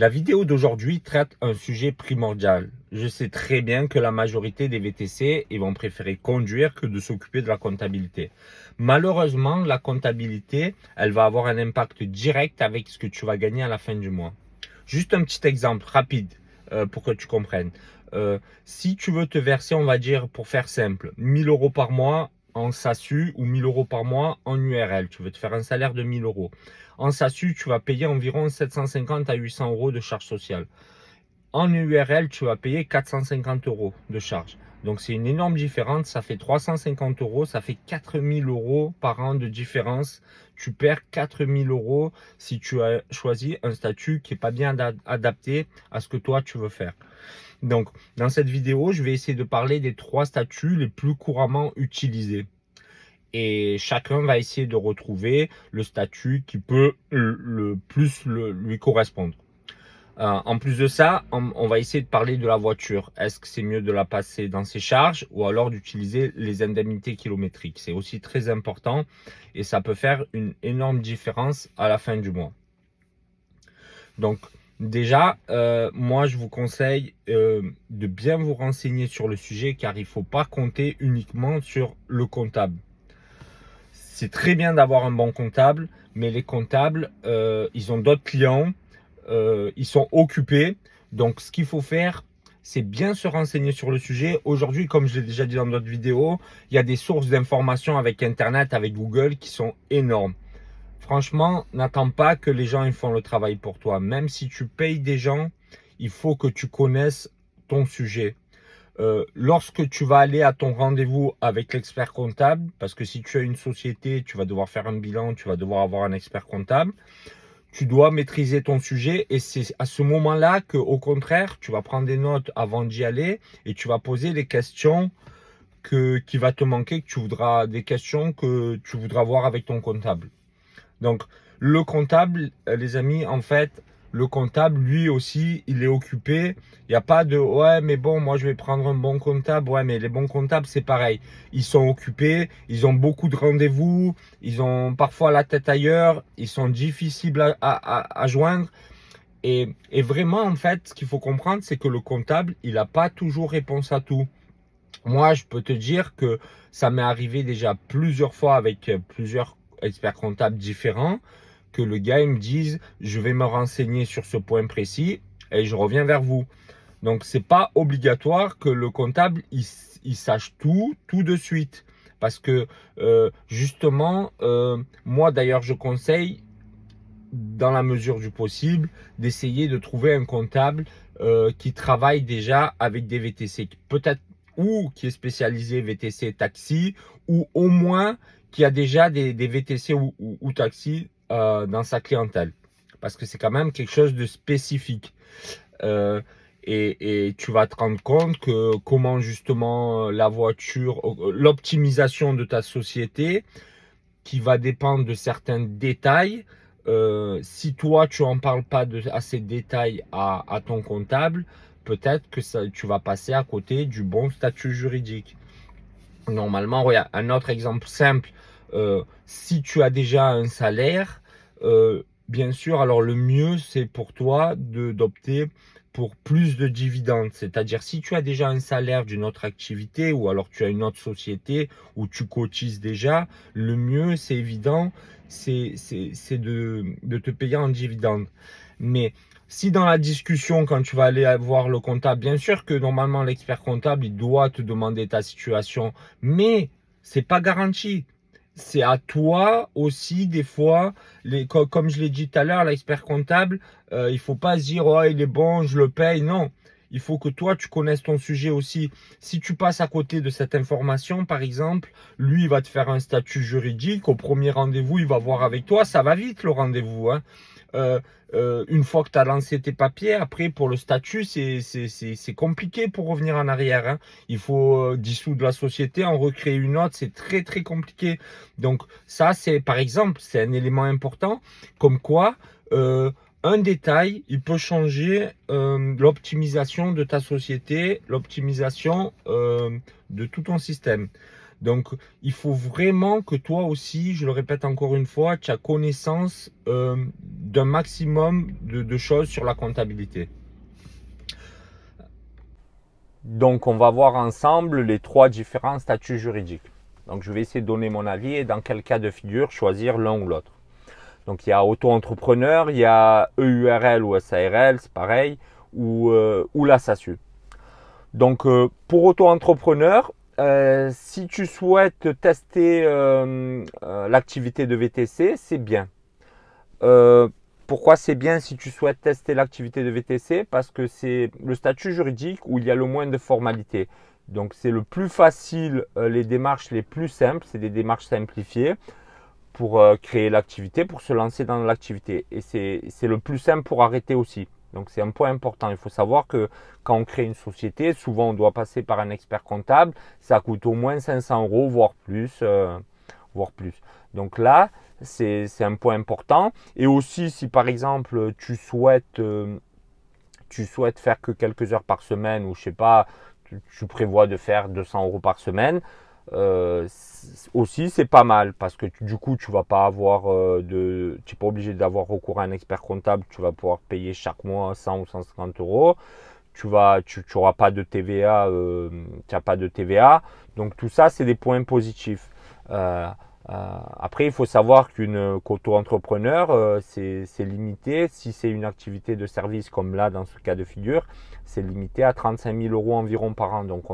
La vidéo d'aujourd'hui traite un sujet primordial. Je sais très bien que la majorité des VTC ils vont préférer conduire que de s'occuper de la comptabilité. Malheureusement, la comptabilité, elle va avoir un impact direct avec ce que tu vas gagner à la fin du mois. Juste un petit exemple rapide pour que tu comprennes. Si tu veux te verser, on va dire, pour faire simple, 1000 euros par mois en SASU ou 1000 euros par mois en URL, tu veux te faire un salaire de 1000 euros. En SASU, tu vas payer environ 750 à 800 euros de charges sociales. En URL, tu vas payer 450 euros de charges. Donc, c'est une énorme différence. Ça fait 350 euros. Ça fait 4000 euros par an de différence. Tu perds 4000 euros si tu as choisi un statut qui n'est pas bien adapté à ce que toi, tu veux faire. Donc, dans cette vidéo, je vais essayer de parler des 3 statuts les plus couramment utilisés. Et chacun va essayer de retrouver le statut qui peut le plus lui correspondre. En plus de ça, on va essayer de parler de la voiture. Est-ce que c'est mieux de la passer dans ses charges ou alors d'utiliser les indemnités kilométriques? C'est aussi très important et ça peut faire une énorme différence à la fin du mois. Donc déjà, moi je vous conseille de bien vous renseigner sur le sujet car il ne faut pas compter uniquement sur le comptable. C'est très bien d'avoir un bon comptable, mais les comptables, ils ont d'autres clients, ils sont occupés. Donc, ce qu'il faut faire, c'est bien se renseigner sur le sujet. Aujourd'hui, comme je l'ai déjà dit dans d'autres vidéos, il y a des sources d'informations avec Internet, avec Google qui sont énormes. Franchement, n'attends pas que les gens ils font le travail pour toi. Même si tu payes des gens, il faut que tu connaisses ton sujet. Lorsque tu vas aller à ton rendez-vous avec l'expert comptable, parce que si tu as une société, tu vas devoir faire un bilan, tu vas devoir avoir un expert comptable, tu dois maîtriser ton sujet et c'est à ce moment-là que, au contraire, tu vas prendre des notes avant d'y aller et tu vas poser les questions qui va te manquer, des questions que tu voudras voir avec ton comptable. Donc, le comptable, les amis, en fait, le comptable, lui aussi, il est occupé. Il n'y a pas de ouais, mais bon, moi je vais prendre un bon comptable. Ouais, mais les bons comptables, c'est pareil. Ils sont occupés, ils ont beaucoup de rendez-vous, ils ont parfois la tête ailleurs, ils sont difficiles à joindre. Et vraiment, en fait, ce qu'il faut comprendre, c'est que le comptable, il n'a pas toujours réponse à tout. Moi, je peux te dire que ça m'est arrivé déjà plusieurs fois avec plusieurs experts comptables différents que le gars il me dise je vais me renseigner sur ce point précis et je reviens vers vous. Donc c'est pas obligatoire que le comptable il sache tout de suite parce que justement moi d'ailleurs je conseille dans la mesure du possible d'essayer de trouver un comptable qui travaille déjà avec des VTC peut-être ou qui est spécialisé VTC taxi ou au moins qui a déjà des VTC ou taxi dans sa clientèle parce que c'est quand même quelque chose de spécifique. Et tu vas te rendre compte que comment justement la voiture, l'optimisation de ta société qui va dépendre de certains détails. Si toi tu en parles pas à ces détails à ton comptable, peut-être que tu vas passer à côté du bon statut juridique. Normalement, regarde, un autre exemple simple, si tu as déjà un salaire, bien sûr, alors le mieux, c'est pour toi d'opter pour plus de dividendes. C'est-à-dire, si tu as déjà un salaire d'une autre activité ou alors tu as une autre société où tu cotises déjà, le mieux, c'est évident, c'est de te payer en dividendes. Mais si dans la discussion, quand tu vas aller voir le comptable, bien sûr que normalement l'expert comptable, il doit te demander ta situation, mais c'est pas garanti. C'est à toi aussi des fois, comme je l'ai dit tout à l'heure, l'expert comptable, il faut pas se dire oh il est bon, je le paye. Non, il faut que toi tu connaisses ton sujet aussi. Si tu passes à côté de cette information, par exemple, lui il va te faire un statut juridique. Au premier rendez-vous, il va voir avec toi. Ça va vite le rendez-vous, hein. Une fois que tu as lancé tes papiers, après pour le statut, c'est compliqué pour revenir en arrière, hein. Il faut dissoudre la société, en recréer une autre, c'est très très compliqué. Donc ça, c'est par exemple, c'est un élément important, comme quoi un détail, il peut changer l'optimisation de ta société, l'optimisation de tout ton système. Donc, il faut vraiment que toi aussi, je le répète encore une fois, tu as connaissance d'un maximum de choses sur la comptabilité. Donc, on va voir ensemble les trois différents statuts juridiques. Donc, je vais essayer de donner mon avis et dans quel cas de figure choisir l'un ou l'autre. Donc, il y a auto-entrepreneur, il y a EURL ou SARL, c'est pareil, ou la SASU. Donc, pour auto-entrepreneur, si tu souhaites tester l'activité de VTC, c'est bien. Euh, Pourquoi c'est bien si tu souhaites tester l'activité de VTC? Parce que c'est le statut juridique où il y a le moins de formalités. Donc, c'est le plus facile, les démarches les plus simples, c'est des démarches simplifiées pour créer l'activité, pour se lancer dans l'activité. Et c'est le plus simple pour arrêter aussi. Donc c'est un point important. Il faut savoir que quand on crée une société, souvent on doit passer par un expert comptable. Ça coûte au moins 500 euros, voire plus. Voire plus. Donc là, c'est un point important. Et aussi, si par exemple tu souhaites faire que quelques heures par semaine, ou je sais pas, tu prévois de faire 200 euros par semaine, aussi c'est pas mal parce que du coup tu vas pas avoir tu n'es pas obligé d'avoir recours à un expert comptable, tu vas pouvoir payer chaque mois 100 ou 150 euros. Tu n'auras pas de TVA, tu n'as pas de TVA. Donc tout ça, c'est des points positifs. Euh, Après, il faut savoir qu'auto-entrepreneur, c'est limité. Si c'est une activité de service comme là, dans ce cas de figure, c'est limité à 35 000 euros environ par an. Donc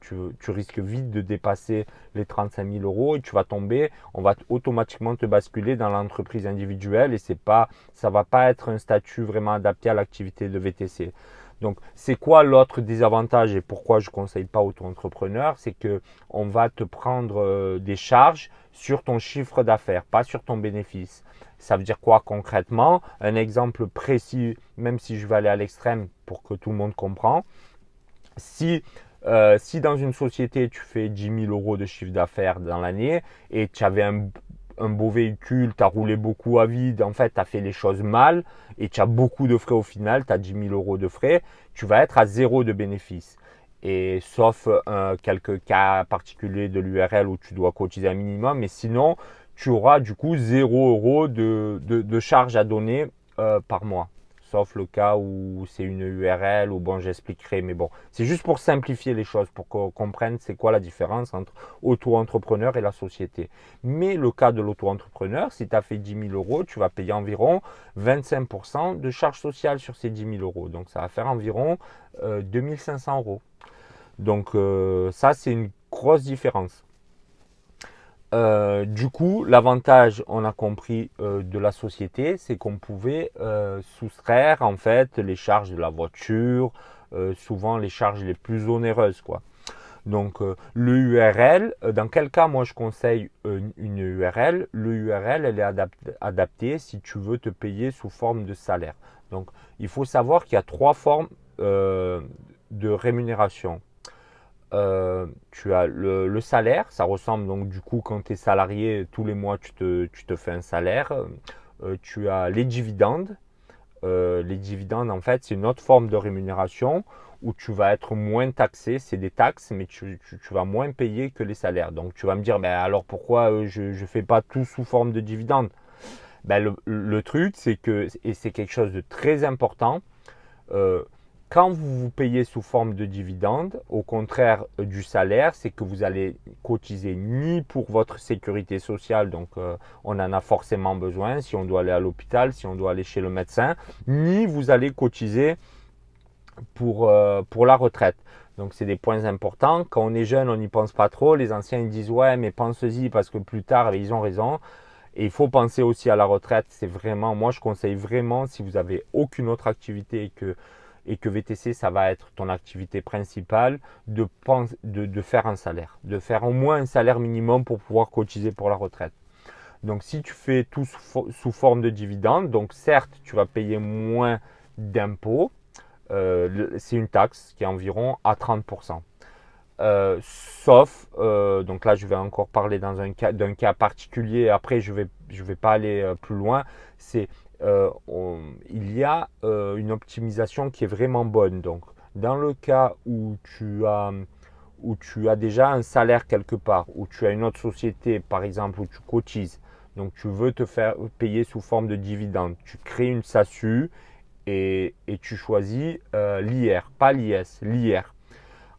tu risques vite de dépasser les 35 000 euros et tu vas tomber, on va automatiquement te basculer dans l'entreprise individuelle et ça va pas être un statut vraiment adapté à l'activité de VTC. Donc, c'est quoi l'autre désavantage et pourquoi je ne conseille pas auto-entrepreneur? C'est que on va te prendre des charges sur ton chiffre d'affaires, pas sur ton bénéfice. Ça veut dire quoi concrètement? Un exemple précis, même si je vais aller à l'extrême pour que tout le monde comprenne. Si dans une société, tu fais 10 000 euros de chiffre d'affaires dans l'année et tu avais un beau véhicule, tu as roulé beaucoup à vide, en fait, tu as fait les choses mal et tu as beaucoup de frais au final, tu as 10 000 euros de frais, tu vas être à zéro de bénéfice. Et sauf quelques cas particuliers de l'URL où tu dois cotiser un minimum, mais sinon, tu auras du coup 0 € de charge à donner par mois. Sauf le cas où c'est une URL, ou bon, j'expliquerai, mais bon, c'est juste pour simplifier les choses, pour qu'on comprenne c'est quoi la différence entre auto-entrepreneur et la société. Mais le cas de l'auto-entrepreneur, si tu as fait 10 000 euros, tu vas payer environ 25% de charges sociales sur ces 10 000 euros. Donc ça va faire environ 2 500 euros. Donc ça, c'est une grosse différence. Du coup, l'avantage, on a compris, de la société, c'est qu'on pouvait soustraire en fait les charges de la voiture, souvent les charges les plus onéreuses, quoi. Donc le URL, dans quel cas moi je conseille une URL? Le URL, elle est adaptée si tu veux te payer sous forme de salaire. Donc il faut savoir qu'il y a trois formes de rémunération. Tu as le salaire, ça ressemble donc du coup quand tu es salarié, tous les mois tu te fais un salaire. Tu as les dividendes. Les dividendes en fait c'est une autre forme de rémunération où tu vas être moins taxé, c'est des taxes mais tu vas moins payer que les salaires. Donc tu vas me dire, ben alors pourquoi je ne fais pas tout sous forme de dividendes? Ben, le truc c'est que, et c'est quelque chose de très important, euh, quand vous vous payez sous forme de dividende, au contraire du salaire, c'est que vous allez cotiser ni pour votre sécurité sociale, donc on en a forcément besoin si on doit aller à l'hôpital, si on doit aller chez le médecin, ni vous allez cotiser pour la retraite. Donc c'est des points importants. Quand on est jeune, on n'y pense pas trop. Les anciens ils disent ouais mais pense-y parce que plus tard, ils ont raison. Et il faut penser aussi à la retraite. C'est vraiment, moi je conseille vraiment si vous avez aucune autre activité et que VTC, ça va être ton activité principale, de faire un salaire, de faire au moins un salaire minimum pour pouvoir cotiser pour la retraite. Donc si tu fais tout sous forme de dividende, donc certes, tu vas payer moins d'impôts, c'est une taxe qui est environ à 30%. Sauf, donc là je vais encore parler d'un cas particulier, après je vais pas aller plus loin, c'est il y a une optimisation qui est vraiment bonne. Donc dans le cas où tu as déjà un salaire quelque part, où tu as une autre société, par exemple, où tu cotises, donc tu veux te faire payer sous forme de dividende, tu crées une SASU et tu choisis l'IR, pas l'IS, l'IR.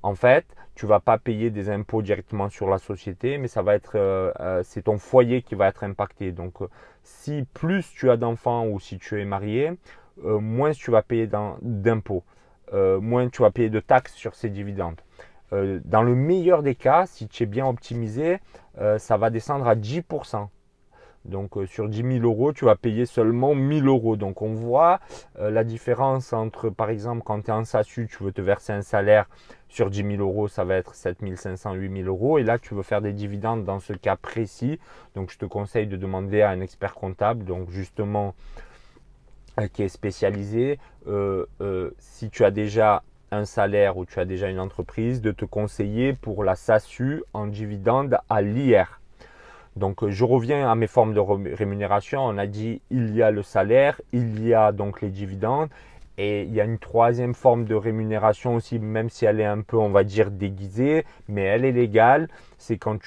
En fait, tu vas pas payer des impôts directement sur la société, mais ça va être, c'est ton foyer qui va être impacté. Donc, si plus tu as d'enfants ou si tu es marié, moins tu vas payer d'impôts, moins tu vas payer de taxes sur ces dividendes. Dans le meilleur des cas, si tu es bien optimisé, ça va descendre à 10%. Donc sur 10 000 euros, tu vas payer seulement 1 000 euros. Donc on voit la différence entre, par exemple, quand tu es en SASU, tu veux te verser un salaire sur 10 000 euros, ça va être 7 500, 8 000 euros. Et là, tu veux faire des dividendes dans ce cas précis. Donc je te conseille de demander à un expert comptable, donc justement qui est spécialisé, si tu as déjà un salaire ou tu as déjà une entreprise, de te conseiller pour la SASU en dividende à l'IR. Donc, je reviens à mes formes de rémunération. On a dit il y a le salaire, il y a donc les dividendes et il y a une troisième forme de rémunération aussi, même si elle est un peu, on va dire, déguisée, mais elle est légale. C'est quand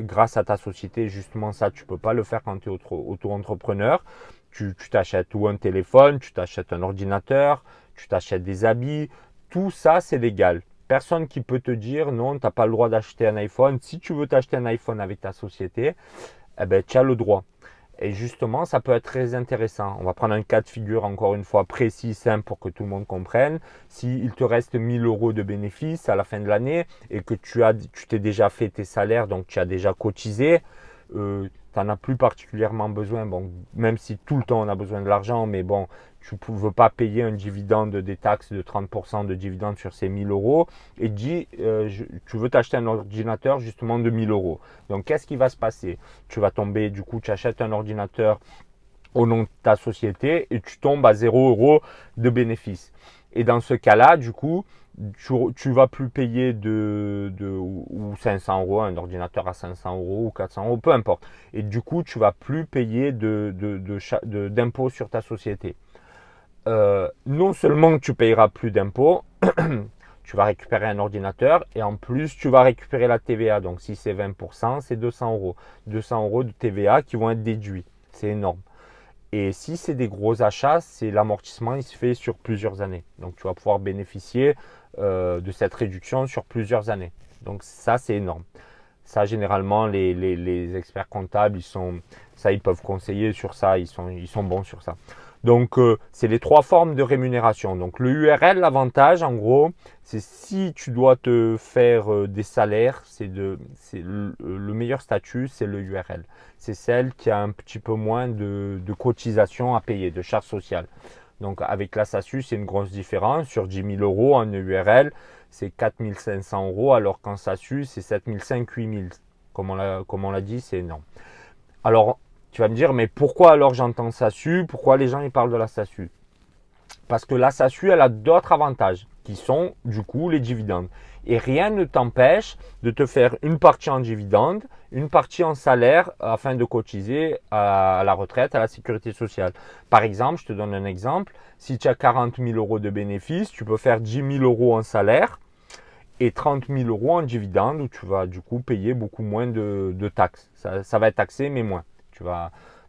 grâce à ta société, justement ça, tu ne peux pas le faire quand tu es auto-entrepreneur. Tu t'achètes ou un téléphone, tu t'achètes un ordinateur, tu t'achètes des habits. Tout ça, c'est légal. Personne qui peut te dire non, tu n'as pas le droit d'acheter un iPhone. Si tu veux t'acheter un iPhone avec ta société, eh ben, tu as le droit. Et justement, ça peut être très intéressant. On va prendre un cas de figure encore une fois précis, simple pour que tout le monde comprenne. S'il te reste 1 000 euros de bénéfices à la fin de l'année et que tu t'es déjà fait tes salaires, donc tu as déjà cotisé, tu n'en as plus particulièrement besoin. Bon, même si tout le temps on a besoin de l'argent, mais bon, tu ne veux pas payer un dividende des taxes de 30% de dividende sur ces 1 000 euros et tu veux t'acheter un ordinateur justement de 1 000 euros. Donc, qu'est-ce qui va se passer? Tu vas tomber, du coup, tu achètes un ordinateur au nom de ta société et tu tombes à 0 euros de bénéfice. Et dans ce cas-là, du coup, tu vas plus payer ou 500 euros, un ordinateur à 500 euros ou 400 euros, peu importe. Et du coup, tu vas plus payer d'impôts sur ta société. Non seulement tu payeras plus d'impôts, tu vas récupérer un ordinateur et en plus tu vas récupérer la TVA. Donc si c'est 20%, c'est 200 euros. 200 euros de TVA qui vont être déduits. C'est énorme. Et si c'est des gros achats, c'est l'amortissement, il se fait sur plusieurs années. Donc tu vas pouvoir bénéficier de cette réduction sur plusieurs années. Donc ça, c'est énorme. Ça, généralement, les experts comptables, ils peuvent conseiller sur ça, ils sont bons sur ça. Donc, c'est les trois formes de rémunération. Donc, le URL, l'avantage, en gros, c'est si tu dois te faire des salaires, le meilleur statut, c'est le URL. C'est celle qui a un petit peu moins de cotisation à payer, de charges sociales. Donc, avec la SASU, c'est une grosse différence. Sur 10 000 euros en URL, c'est 4 500 euros, alors qu'en SASU, c'est 7 500, 8 000. Comme on l'a dit, c'est énorme. Alors, tu vas me dire, mais pourquoi alors j'entends SASU? Pourquoi les gens ils parlent de la SASU? Parce que la SASU, elle a d'autres avantages qui sont du coup les dividendes. Et rien ne t'empêche de te faire une partie en dividendes, une partie en salaire afin de cotiser à la retraite, à la sécurité sociale. Par exemple, je te donne un exemple. Si tu as 40 000 euros de bénéfices, tu peux faire 10 000 euros en salaire et 30 000 euros en dividendes où tu vas du coup payer beaucoup moins de taxes. Ça va être taxé, mais moins.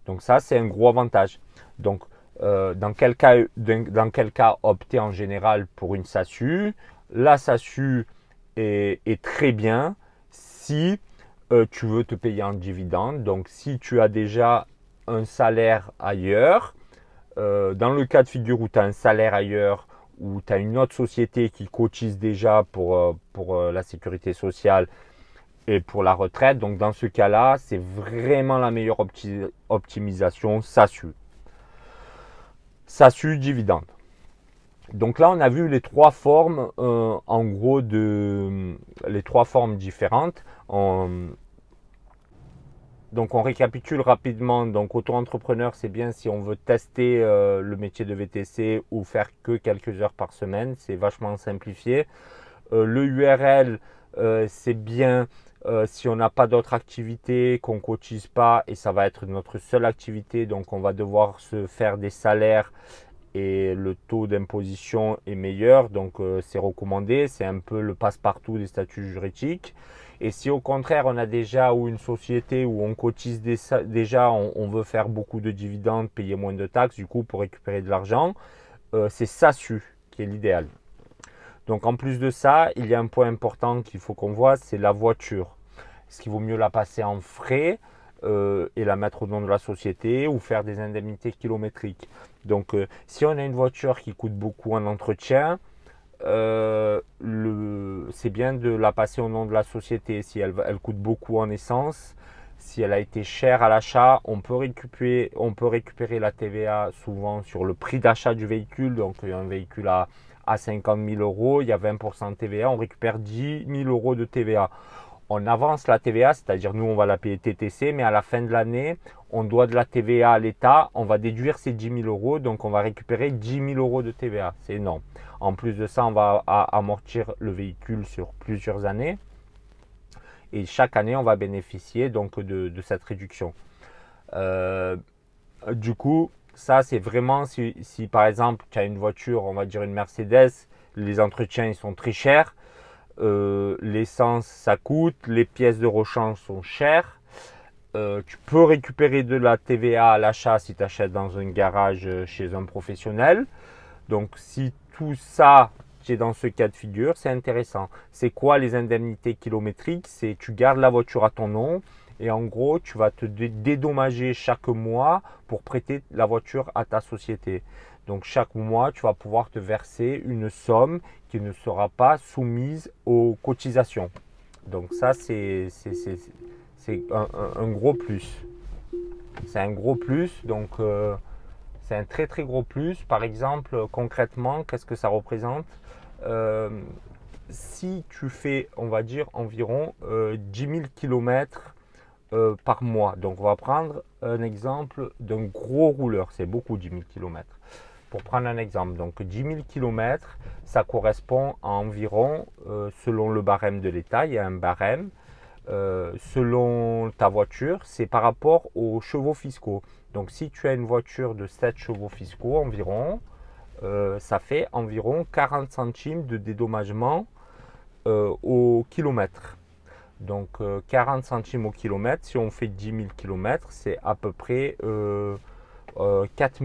Donc ça, c'est un gros avantage. Donc, dans quel cas opter en général pour une SASU? La SASU est très bien si tu veux te payer en dividende. Donc, si tu as déjà un salaire ailleurs, dans le cas de figure où tu as un salaire ailleurs, où tu as une autre société qui cotise déjà pour la sécurité sociale et pour la retraite, donc dans ce cas-là, c'est vraiment la meilleure optimisation SASU. SASU dividende. Donc là, on a vu les trois formes, en gros, les trois formes différentes. Donc on récapitule rapidement. Donc auto-entrepreneur, c'est bien si on veut tester le métier de VTC ou faire que quelques heures par semaine. C'est vachement simplifié. Le URL, c'est bien si on n'a pas d'autres activités, qu'on ne cotise pas et ça va être notre seule activité. Donc on va devoir se faire des salaires et le taux d'imposition est meilleur, donc c'est recommandé, c'est un peu le passe-partout des statuts juridiques. Et si au contraire on a déjà ou une société où on cotise déjà, on veut faire beaucoup de dividendes, payer moins de taxes, du coup pour récupérer de l'argent, c'est SASU qui est l'idéal. Donc en plus de ça, il y a un point important qu'il faut qu'on voit, c'est la voiture. Est-ce qu'il vaut mieux la passer en frais et la mettre au nom de la société ou faire des indemnités kilométriques? Donc si on a une voiture qui coûte beaucoup en entretien, c'est bien de la passer au nom de la société. Si elle coûte beaucoup en essence, si elle a été chère à l'achat, on peut récupérer la TVA souvent sur le prix d'achat du véhicule. Donc un véhicule à 50 000 euros, il y a 20% de TVA, on récupère 10 000 euros de TVA. On avance la TVA, c'est-à-dire nous on va la payer TTC, mais à la fin de l'année, on doit de la TVA à l'État, on va déduire ces 10 000 euros, donc on va récupérer 10 000 euros de TVA, c'est énorme. En plus de ça, on va amortir le véhicule sur plusieurs années et chaque année, on va bénéficier donc de cette réduction. Du coup, ça c'est vraiment si par exemple tu as une voiture, on va dire une Mercedes, les entretiens ils sont très chers. L'essence ça coûte, les pièces de rechange sont chères. Tu peux récupérer de la TVA à l'achat si tu achètes dans un garage chez un professionnel. Donc si tout ça, tu es dans ce cas de figure, c'est intéressant. C'est quoi les indemnités kilométriques? C'est tu gardes la voiture à ton nom et en gros tu vas te dédommager chaque mois pour prêter la voiture à ta société. Donc chaque mois, tu vas pouvoir te verser une somme qui ne sera pas soumise aux cotisations. Donc ça, c'est un gros plus. C'est un gros plus, donc c'est un très très gros plus. Par exemple, concrètement, qu'est-ce que ça représente? Euh, Si tu fais, on va dire, environ 10 000 km par mois. Donc on va prendre un exemple d'un gros rouleur, c'est beaucoup 10 000 km. Pour prendre un exemple, donc 10 000 km, ça correspond à environ, selon le barème de l'État, il y a un barème, selon ta voiture, c'est par rapport aux chevaux fiscaux. Donc si tu as une voiture de 7 chevaux fiscaux environ, ça fait environ 40 centimes de dédommagement au kilomètre. Donc 40 centimes au kilomètre, si on fait 10 000 km, c'est à peu près 4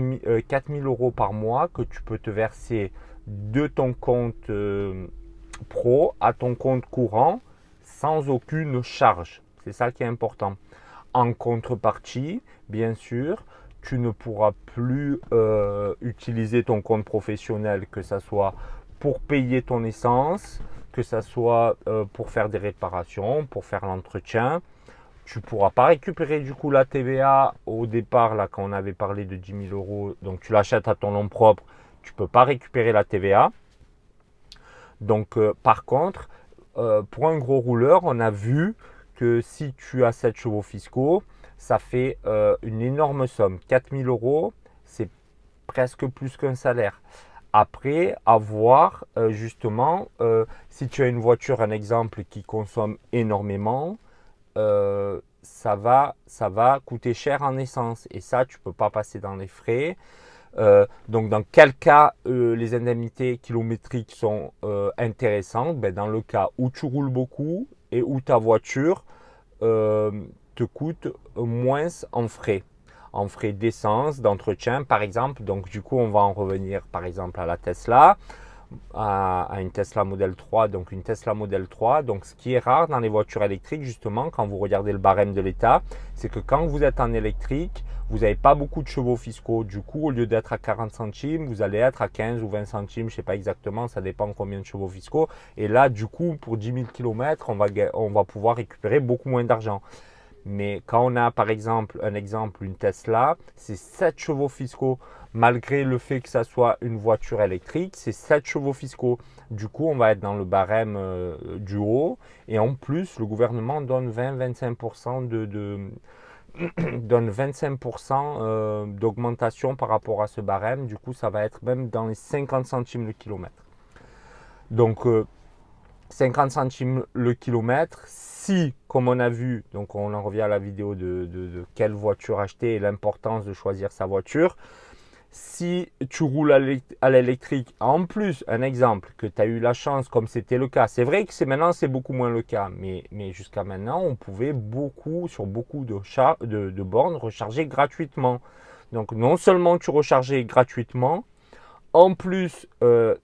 000 euros par mois que tu peux te verser de ton compte pro à ton compte courant sans aucune charge. C'est ça qui est important. En contrepartie, bien sûr, tu ne pourras plus utiliser ton compte professionnel, que ce soit pour payer ton essence, que ce soit pour faire des réparations, pour faire l'entretien. Tu ne pourras pas récupérer du coup la TVA au départ, là, quand on avait parlé de 10 000 euros. Donc tu l'achètes à ton nom propre, tu ne peux pas récupérer la TVA. Donc par contre, pour un gros rouleur, on a vu que si tu as 7 chevaux fiscaux, ça fait une énorme somme. 4 000 euros, c'est presque plus qu'un salaire. Après, à voir justement, si tu as une voiture, un exemple, qui consomme énormément, ça va coûter cher en essence. Et ça, tu ne peux pas passer dans les frais. Donc, dans quel cas les indemnités kilométriques sont intéressantes? Ben, dans le cas où tu roules beaucoup et où ta voiture te coûte moins en frais d'essence, d'entretien, par exemple. Donc, du coup, on va en revenir, par exemple, à la Tesla, à une Tesla Model 3, donc une Tesla Model 3. Donc, ce qui est rare dans les voitures électriques, justement, quand vous regardez le barème de l'État, c'est que quand vous êtes en électrique, vous n'avez pas beaucoup de chevaux fiscaux. Du coup, au lieu d'être à 40 centimes, vous allez être à 15 ou 20 centimes, je ne sais pas exactement, ça dépend combien de chevaux fiscaux. Et là, du coup, pour 10 000 km, on va pouvoir récupérer beaucoup moins d'argent. Mais quand on a par exemple une Tesla, c'est 7 chevaux fiscaux. Malgré le fait que ça soit une voiture électrique, c'est 7 chevaux fiscaux. Du coup, on va être dans le barème du haut. Et en plus, le gouvernement donne 20-25% donne 25% d'augmentation par rapport à ce barème. Du coup, ça va être même dans les 50 centimes le kilomètre. Donc, 50 centimes le kilomètre. Si, comme on a vu, donc on en revient à la vidéo de quelle voiture acheter et l'importance de choisir sa voiture. Si tu roules à l'électrique, en plus, un exemple que tu as eu la chance, comme c'était le cas, c'est vrai que maintenant c'est beaucoup moins le cas, mais jusqu'à maintenant, on pouvait sur beaucoup de bornes recharger gratuitement. Donc non seulement tu rechargeais gratuitement, en plus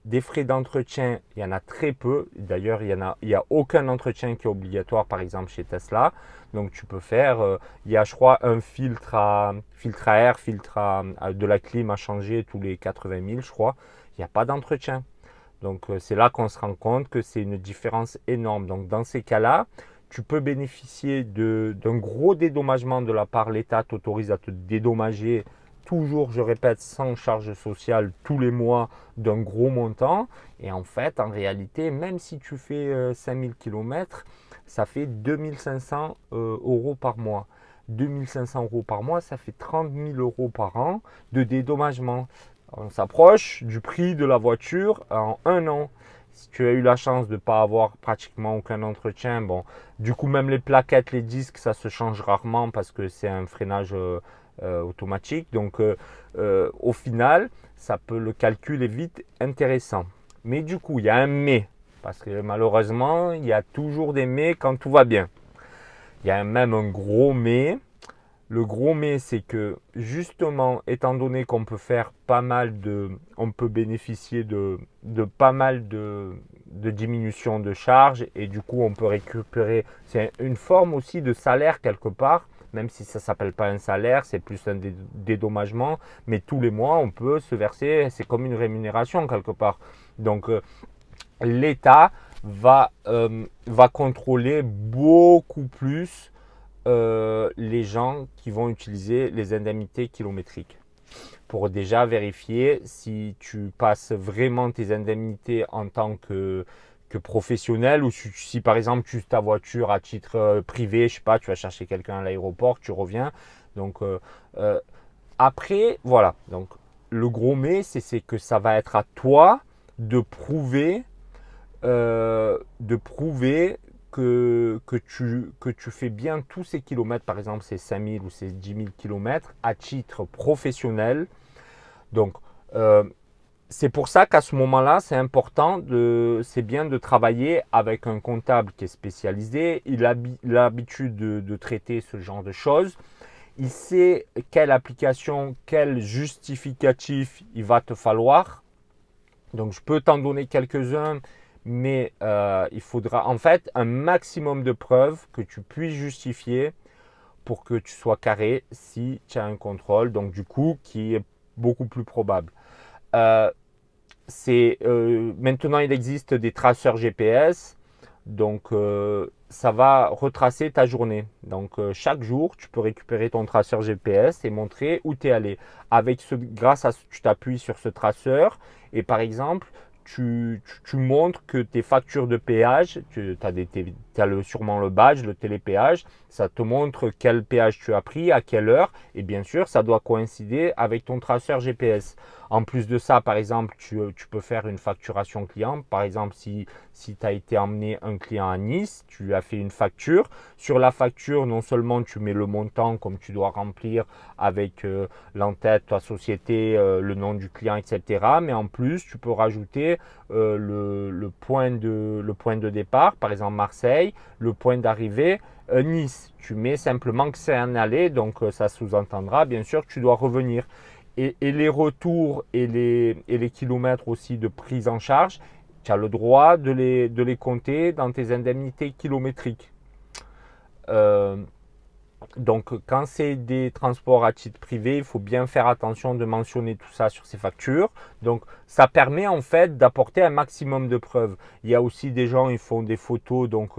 des frais d'entretien, il y en a très peu. D'ailleurs, il y a aucun entretien qui est obligatoire, par exemple chez Tesla. Donc tu peux faire, il y a je crois un filtre à air, de la clim à changer tous les 80 000, je crois. Il n'y a pas d'entretien. Donc c'est là qu'on se rend compte que c'est une différence énorme. Donc dans ces cas-là, tu peux bénéficier d'un gros dédommagement de la part l'État t'autorise à te dédommager toujours, je répète, sans charge sociale tous les mois d'un gros montant. Et en fait, en réalité, même si tu fais 5000 km, ça fait 2500 euros par mois. 2500 euros par mois, ça fait 30 000 euros par an de dédommagement. On s'approche du prix de la voiture en un an. Si tu as eu la chance de ne pas avoir pratiquement aucun entretien, bon, du coup même les plaquettes, les disques, ça se change rarement parce que c'est un freinage automatique. Donc au final, le calcul est vite intéressant. Mais du coup, il y a un mais, parce que malheureusement, il y a toujours des mais quand tout va bien. Il y a même un gros mais. Le gros mais, c'est que justement, étant donné qu'on peut faire on peut bénéficier de pas mal de diminution de charges et du coup, on peut récupérer. C'est une forme aussi de salaire quelque part, même si ça s'appelle pas un salaire, c'est plus un dédommagement. Mais tous les mois, on peut se verser, c'est comme une rémunération quelque part. Donc, l'État va contrôler beaucoup plus les gens qui vont utiliser les indemnités kilométriques pour déjà vérifier si tu passes vraiment tes indemnités en tant que professionnel ou si par exemple tu uses ta voiture à titre privé, je sais pas, tu vas chercher quelqu'un à l'aéroport, tu reviens. Donc après, voilà. Donc le gros mais, c'est que ça va être à toi de prouver de prouver que tu fais bien tous ces kilomètres, par exemple ces 5000 ou ces 10 000 kilomètres à titre professionnel. Donc, c'est pour ça qu'à ce moment-là, c'est bien de travailler avec un comptable qui est spécialisé. Il a l'habitude de traiter ce genre de choses. Il sait quelle application, quel justificatif il va te falloir. Donc, je peux t'en donner quelques-uns, mais il faudra en fait un maximum de preuves que tu puisses justifier pour que tu sois carré si tu as un contrôle, donc du coup, qui est beaucoup plus probable. Euh, Maintenant, il existe des traceurs GPS, donc ça va retracer ta journée. Donc chaque jour, tu peux récupérer ton traceur GPS et montrer où tu es allé. Tu t'appuies sur ce traceur et par exemple, tu montres que tes factures de péage, tu as sûrement le badge, le télépéage, ça te montre quel péage tu as pris, à quelle heure, et bien sûr, ça doit coïncider avec ton traceur GPS. En plus de ça, par exemple, tu peux faire une facturation client. Par exemple, si tu as été emmener un client à Nice, tu lui as fait une facture. Sur la facture, non seulement tu mets le montant comme tu dois remplir avec l'entête, ta société, le nom du client, etc. Mais en plus, tu peux rajouter le point de départ, par exemple Marseille, le point d'arrivée, Nice. Tu mets simplement que c'est un aller, donc ça sous-entendra bien sûr que tu dois revenir. Et les retours et les kilomètres aussi de prise en charge, tu as le droit de les compter dans tes indemnités kilométriques. Euh, donc, quand c'est des transports à titre privé, il faut bien faire attention de mentionner tout ça sur ses factures. Donc, ça permet en fait d'apporter un maximum de preuves. Il y a aussi des gens, ils font des photos donc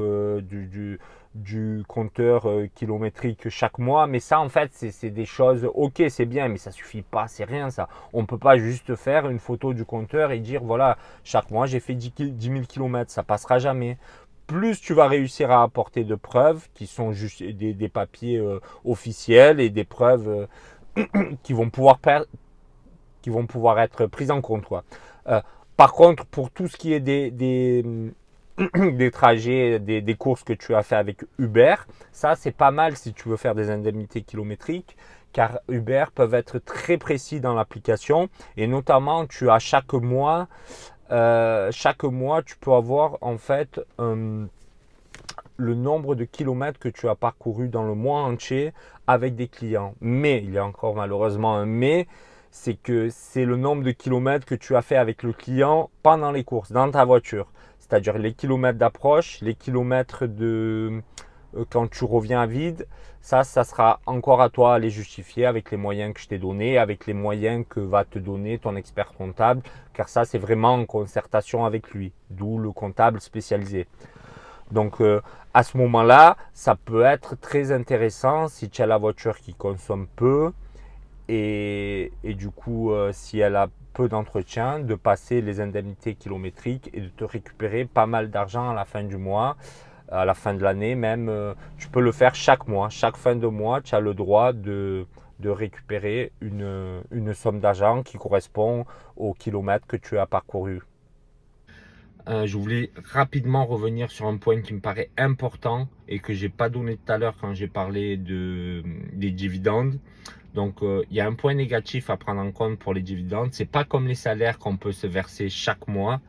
du compteur kilométrique chaque mois. Mais ça, en fait, c'est des choses, ok, c'est bien, mais ça suffit pas, c'est rien ça. On ne peut pas juste faire une photo du compteur et dire, voilà, chaque mois, j'ai fait 10 000 km. Ça passera jamais. Plus tu vas réussir à apporter de preuves qui sont juste des papiers officiels et des preuves qui vont pouvoir être prises en compte. Euh, Par contre, pour tout ce qui est des trajets, des courses que tu as fait avec Uber, ça c'est pas mal si tu veux faire des indemnités kilométriques, car Uber peuvent être très précis dans l'application et notamment tu as chaque mois, tu peux avoir en fait le nombre de kilomètres que tu as parcouru dans le mois entier avec des clients. Mais, il y a encore malheureusement un mais, c'est que c'est le nombre de kilomètres que tu as fait avec le client pendant les courses, dans ta voiture. C'est-à-dire les kilomètres d'approche, les kilomètres de quand tu reviens à vide. Ça sera encore à toi à les justifier avec les moyens que je t'ai donnés, avec les moyens que va te donner ton expert comptable, car ça, c'est vraiment en concertation avec lui, d'où le comptable spécialisé. Donc, à ce moment-là, ça peut être très intéressant si tu as la voiture qui consomme peu et du coup, si elle a peu d'entretien, de passer les indemnités kilométriques et de te récupérer pas mal d'argent à la fin du mois, à la fin de l'année même. Tu peux le faire chaque mois. Chaque fin de mois, tu as le droit de récupérer une somme d'argent qui correspond aux kilomètres que tu as parcouru. Je voulais rapidement revenir sur un point qui me paraît important et que j'ai pas donné tout à l'heure quand j'ai parlé des dividendes. Donc, il y a un point négatif à prendre en compte pour les dividendes. C'est pas comme les salaires qu'on peut se verser chaque mois.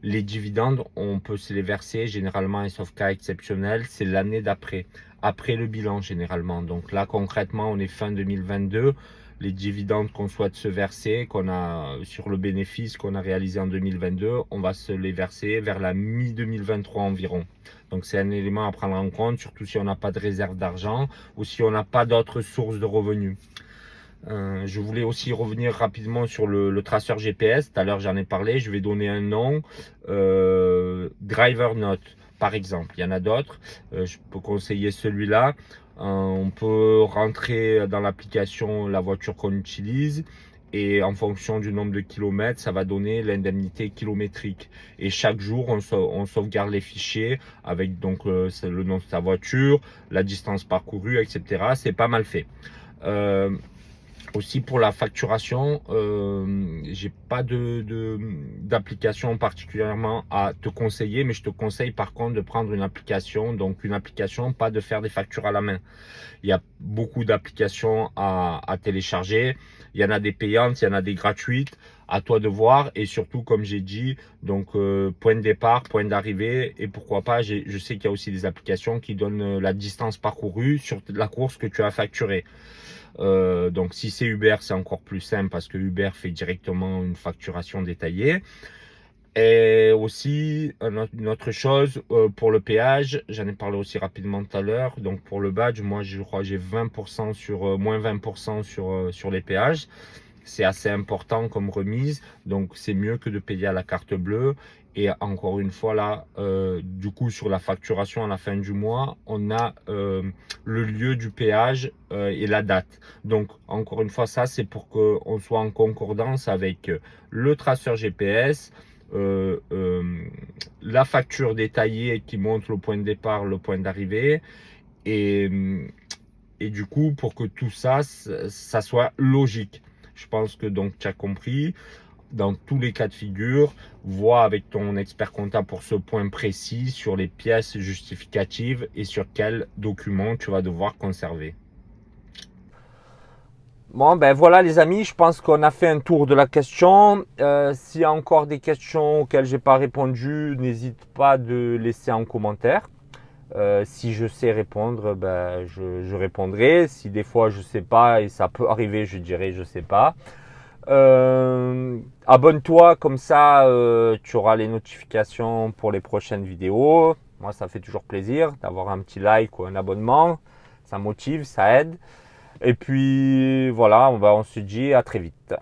Les dividendes, on peut se les verser généralement, et sauf cas exceptionnel, c'est l'année d'après, après le bilan généralement. Donc là, concrètement, on est fin 2022. Les dividendes qu'on souhaite se verser, qu'on a sur le bénéfice qu'on a réalisé en 2022, on va se les verser vers la mi-2023 environ. Donc c'est un élément à prendre en compte, surtout si on n'a pas de réserve d'argent ou si on n'a pas d'autres sources de revenus. Je voulais aussi revenir rapidement sur le traceur GPS. Tout à l'heure, j'en ai parlé. Je vais donner un nom. Driver Note, par exemple. Il y en a d'autres. Je peux conseiller celui-là. On peut rentrer dans l'application la voiture qu'on utilise. Et en fonction du nombre de kilomètres, ça va donner l'indemnité kilométrique. Et chaque jour, on sauvegarde les fichiers avec donc le nom de sa voiture, la distance parcourue, etc. C'est pas mal fait. Aussi pour la facturation, j'ai pas d'application particulièrement à te conseiller, mais je te conseille par contre de prendre une application, donc une application, pas de faire des factures à la main. Il y a beaucoup d'applications à télécharger, il y en a des payantes, il y en a des gratuites, à toi de voir et surtout comme j'ai dit, donc point de départ, point d'arrivée et pourquoi pas, je sais qu'il y a aussi des applications qui donnent la distance parcourue sur la course que tu as facturée. Donc si c'est Uber, c'est encore plus simple parce que Uber fait directement une facturation détaillée. Et aussi une autre chose pour le péage, j'en ai parlé aussi rapidement tout à l'heure. Donc pour le badge, moi je crois que j'ai 20% sur moins 20% sur les péages. C'est assez important comme remise, donc c'est mieux que de payer à la carte bleue. Et encore une fois là, du coup sur la facturation à la fin du mois, on a le lieu du péage et la date. Donc encore une fois, ça c'est pour qu'on soit en concordance avec le traceur GPS, la facture détaillée qui montre le point de départ, le point d'arrivée et, et du coup pour que tout ça soit logique. Je pense que donc tu as compris. Dans tous les cas de figure, vois avec ton expert comptable pour ce point précis sur les pièces justificatives et sur quels documents tu vas devoir conserver. Bon, ben voilà les amis, je pense qu'on a fait un tour de la question. S'il y a encore des questions auxquelles j'ai pas répondu, n'hésite pas de laisser en commentaire. Si je sais répondre, ben, je répondrai. Si des fois je sais pas et ça peut arriver, je dirai je sais pas. Abonne-toi, comme ça tu auras les notifications pour les prochaines vidéos. Moi, ça fait toujours plaisir d'avoir un petit like ou un abonnement. Ça motive, ça aide. Et puis voilà, on se dit à très vite.